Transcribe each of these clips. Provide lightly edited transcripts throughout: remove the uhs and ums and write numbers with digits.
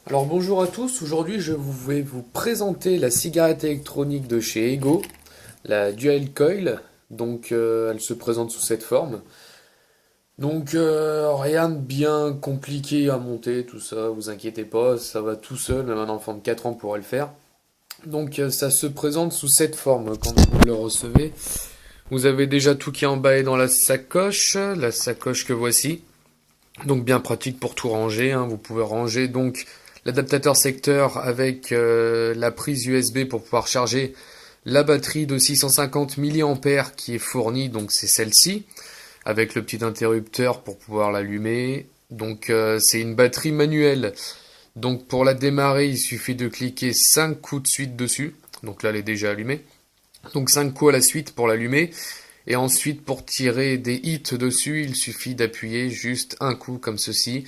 Alors bonjour à tous, aujourd'hui vais vous présenter la cigarette électronique de chez Ego, la Dual Coil. Elle se présente sous cette forme. Rien de bien compliqué à monter, tout ça, vous inquiétez pas, ça va tout seul, même un enfant de 4 ans pourrait le faire. Ça se présente sous cette forme quand vous le recevez. Vous avez déjà tout qui est emballé dans la sacoche que voici. Donc bien pratique pour tout ranger, hein. Vous pouvez ranger donc l'adaptateur secteur avec la prise USB pour pouvoir charger la batterie de 650 mAh qui est fournie, donc c'est celle-ci, avec le petit interrupteur pour pouvoir l'allumer. C'est une batterie manuelle. Donc pour la démarrer, il suffit de cliquer 5 coups de suite dessus. Donc là, elle est déjà allumée. Donc 5 coups à la suite pour l'allumer. Et ensuite, pour tirer des hits dessus, il suffit d'appuyer juste un coup comme ceci.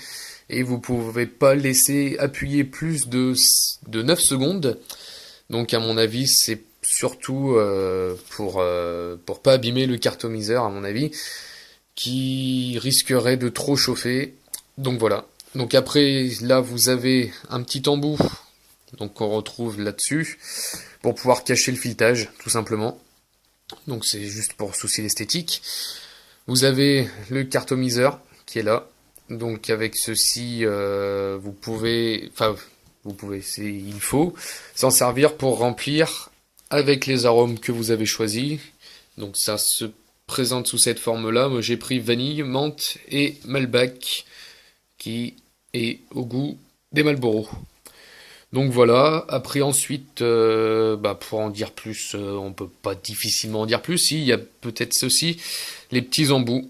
Et vous pouvez pas laisser appuyer plus de 9 secondes. Donc à mon avis, c'est surtout pour pas abîmer le cartomiseur, à mon avis, qui risquerait de trop chauffer. Donc voilà. Donc après, là, vous avez un petit embout, donc qu'on retrouve là-dessus, pour pouvoir cacher le filetage, tout simplement. Donc c'est juste pour souci d'esthétique. Vous avez le cartomiseur qui est là. Donc avec ceci, il faut s'en servir pour remplir avec les arômes que vous avez choisis. Donc ça se présente sous cette forme-là. Moi j'ai pris vanille, menthe et Malbec qui est au goût des Marlboro. Donc voilà, après ensuite, pour en dire plus, on peut pas difficilement en dire plus. Si, il y a peut-être ceci, les petits embouts.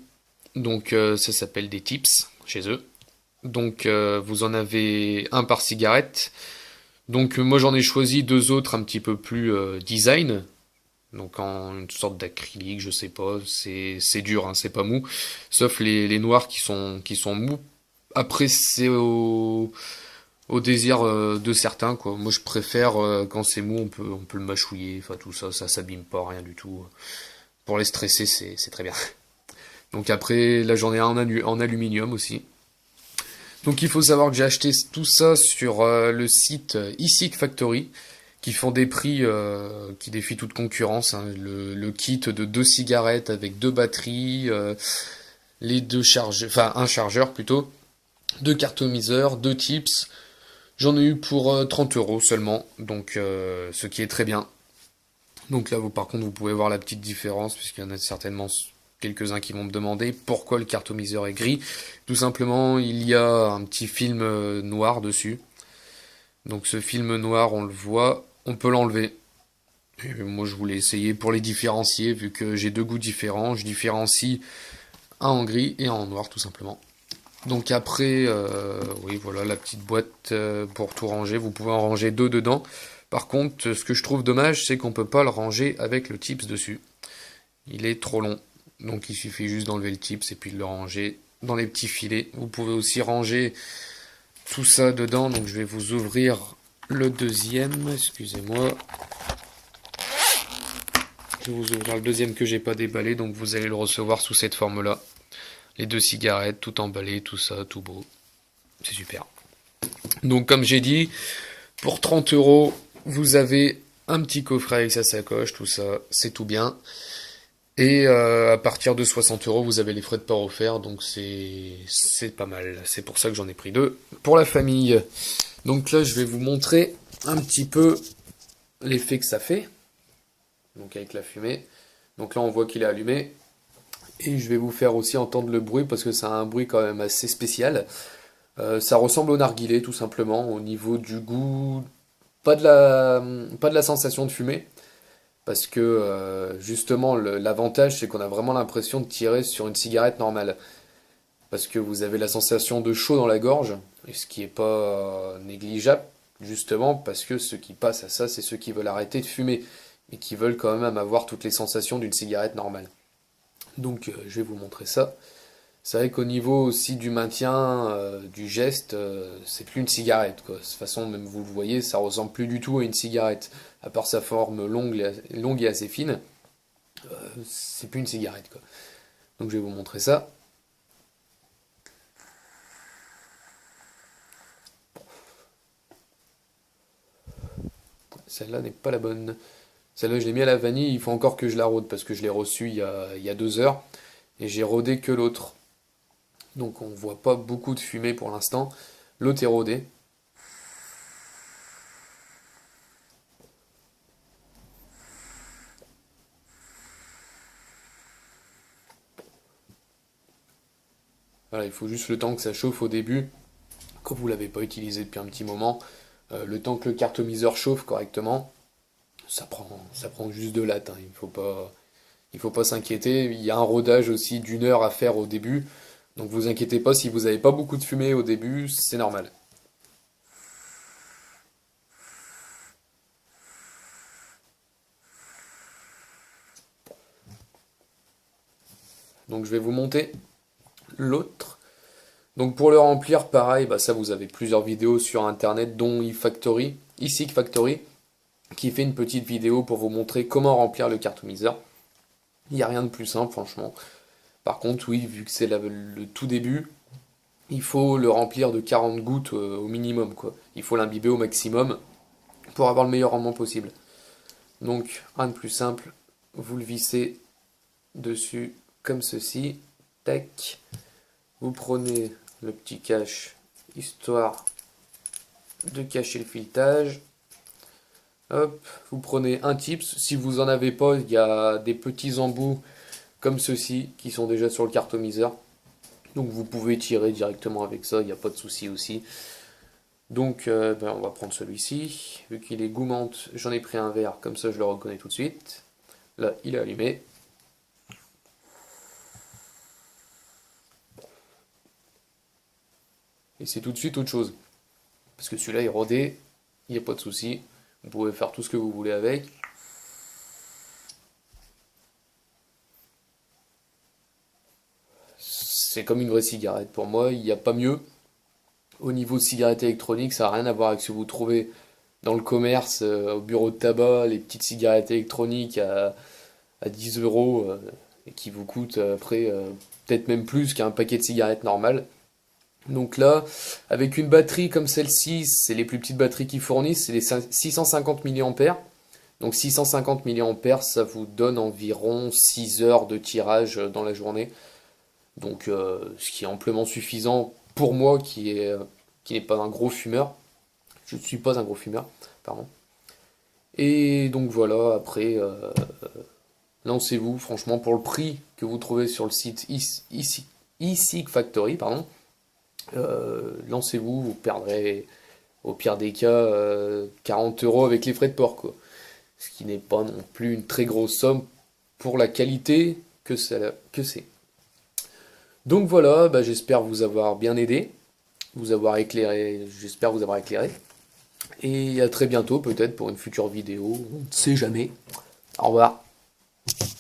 Ça s'appelle des tips chez eux. Vous en avez un par cigarette. Moi j'en ai choisi deux autres un petit peu plus design. Donc en une sorte d'acrylique, je sais pas, c'est dur, hein, c'est pas mou. Sauf les noirs qui sont mous. Après c'est au désir de certains, quoi. Moi je préfère quand c'est mou, on peut le mâchouiller, enfin tout ça, ça s'abîme pas, rien du tout. Pour les stresser, c'est très bien. Donc après, là j'en ai un en aluminium aussi. Donc il faut savoir que j'ai acheté tout ça sur le site eSick Factory, qui font des prix qui défient toute concurrence, hein. Le kit de deux cigarettes avec deux batteries, les deux chargeurs, enfin un chargeur plutôt, deux cartomiseurs, deux tips. J'en ai eu pour 30 € seulement, ce qui est très bien. Donc là, par contre, vous pouvez voir la petite différence, puisqu'il y en a certainement quelques-uns qui vont me demander pourquoi le cartomiseur est gris. Tout simplement, il y a un petit film noir dessus. Donc ce film noir, on le voit, on peut l'enlever. Et moi, je voulais essayer pour les différencier, vu que j'ai deux goûts différents. Je différencie un en gris et un en noir, tout simplement. Donc après, oui, voilà la petite boîte pour tout ranger. Vous pouvez en ranger deux dedans. Par contre, ce que je trouve dommage, c'est qu'on peut pas le ranger avec le tips dessus. Il est trop long. Donc il suffit juste d'enlever le tips et puis de le ranger dans les petits filets. Vous pouvez aussi ranger tout ça dedans. Donc je vais vous ouvrir le deuxième. Excusez-moi. Je vais vous ouvrir le deuxième que j'ai pas déballé. Donc vous allez le recevoir sous cette forme-là. Les deux cigarettes, tout emballé, tout ça, tout beau. C'est super. Donc comme j'ai dit, pour 30 €, vous avez un petit coffret avec sa sacoche, tout ça, c'est tout bien. Et à partir de 60 €, vous avez les frais de port offerts, donc c'est pas mal. C'est pour ça que j'en ai pris deux pour la famille. Donc là, je vais vous montrer un petit peu l'effet que ça fait. Donc avec la fumée. Donc là, on voit qu'il est allumé. Et je vais vous faire aussi entendre le bruit parce que ça a un bruit quand même assez spécial. Ça ressemble au narguilé tout simplement au niveau du goût, pas de la sensation de fumée, parce que justement l'avantage c'est qu'on a vraiment l'impression de tirer sur une cigarette normale, parce que vous avez la sensation de chaud dans la gorge, et ce qui est pas négligeable, justement parce que ceux qui passent à ça c'est ceux qui veulent arrêter de fumer, et qui veulent quand même avoir toutes les sensations d'une cigarette normale. Je vais vous montrer ça. C'est vrai qu'au niveau aussi du maintien du geste, c'est plus une cigarette, quoi. De toute façon, même vous le voyez, ça ressemble plus du tout à une cigarette. À part sa forme longue et assez fine, c'est plus une cigarette, quoi. Donc je vais vous montrer ça. Celle-là n'est pas la bonne. Celle-là, je l'ai mis à la vanille, il faut encore que je la rôde, parce que je l'ai reçue il y a 2 heures, et j'ai rodé que l'autre. Donc on voit pas beaucoup de fumée pour l'instant. L'autre est rodé. Voilà, il faut juste le temps que ça chauffe au début, quand vous l'avez pas utilisé depuis un petit moment. Le temps que le cartomiseur chauffe correctement, ça prend juste de latte, hein. Il faut pas s'inquiéter. Il y a un rodage aussi d'1 heure à faire au début. Donc vous inquiétez pas si vous n'avez pas beaucoup de fumée au début, c'est normal. Donc je vais vous monter l'autre. Donc pour le remplir, pareil, bah ça vous avez plusieurs vidéos sur internet, dont eFactory, eSeek Factory, qui fait une petite vidéo pour vous montrer comment remplir le cartomiseur. Il n'y a rien de plus simple, franchement. Par contre, oui, vu que c'est le tout début, il faut le remplir de 40 gouttes au minimum, quoi. Il faut l'imbiber au maximum pour avoir le meilleur rendement possible. Donc, rien de plus simple, vous le vissez dessus comme ceci. Tac. Vous prenez le petit cache, histoire de cacher le filetage. Hop, vous prenez un tips. Si vous en avez pas, il y a des petits embouts comme ceux-ci qui sont déjà sur le cartomiseur. Donc vous pouvez tirer directement avec ça, il n'y a pas de souci aussi. Donc on va prendre celui-ci. Vu qu'il est goumante, j'en ai pris un vert, comme ça je le reconnais tout de suite. Là, il est allumé. Et c'est tout de suite autre chose. Parce que celui-là est rodé, il n'y a pas de souci. Vous pouvez faire tout ce que vous voulez avec. C'est comme une vraie cigarette pour moi, il n'y a pas mieux. Au niveau de cigarette électronique, ça n'a rien à voir avec ce que vous trouvez dans le commerce, au bureau de tabac, les petites cigarettes électroniques à 10 euros et qui vous coûtent après peut-être même plus qu'un paquet de cigarettes normales. Donc là, avec une batterie comme celle-ci, c'est les plus petites batteries qu'ils fournissent, c'est les 650 mAh. Donc 650 mAh, ça vous donne environ 6 heures de tirage dans la journée. Donc ce qui est amplement suffisant pour moi qui n'est pas un gros fumeur. Je ne suis pas un gros fumeur, pardon. Et donc voilà, après, lancez-vous, franchement, pour le prix que vous trouvez sur le site eSeek Factory, pardon, lancez-vous, vous perdrez au pire des cas 40 euros avec les frais de port, quoi. Ce qui n'est pas non plus une très grosse somme pour la qualité que c'est. Donc voilà, bah, j'espère vous avoir bien aidé, vous avoir éclairé, j'espère vous avoir éclairé. Et à très bientôt peut-être pour une future vidéo, on ne sait jamais. Au revoir.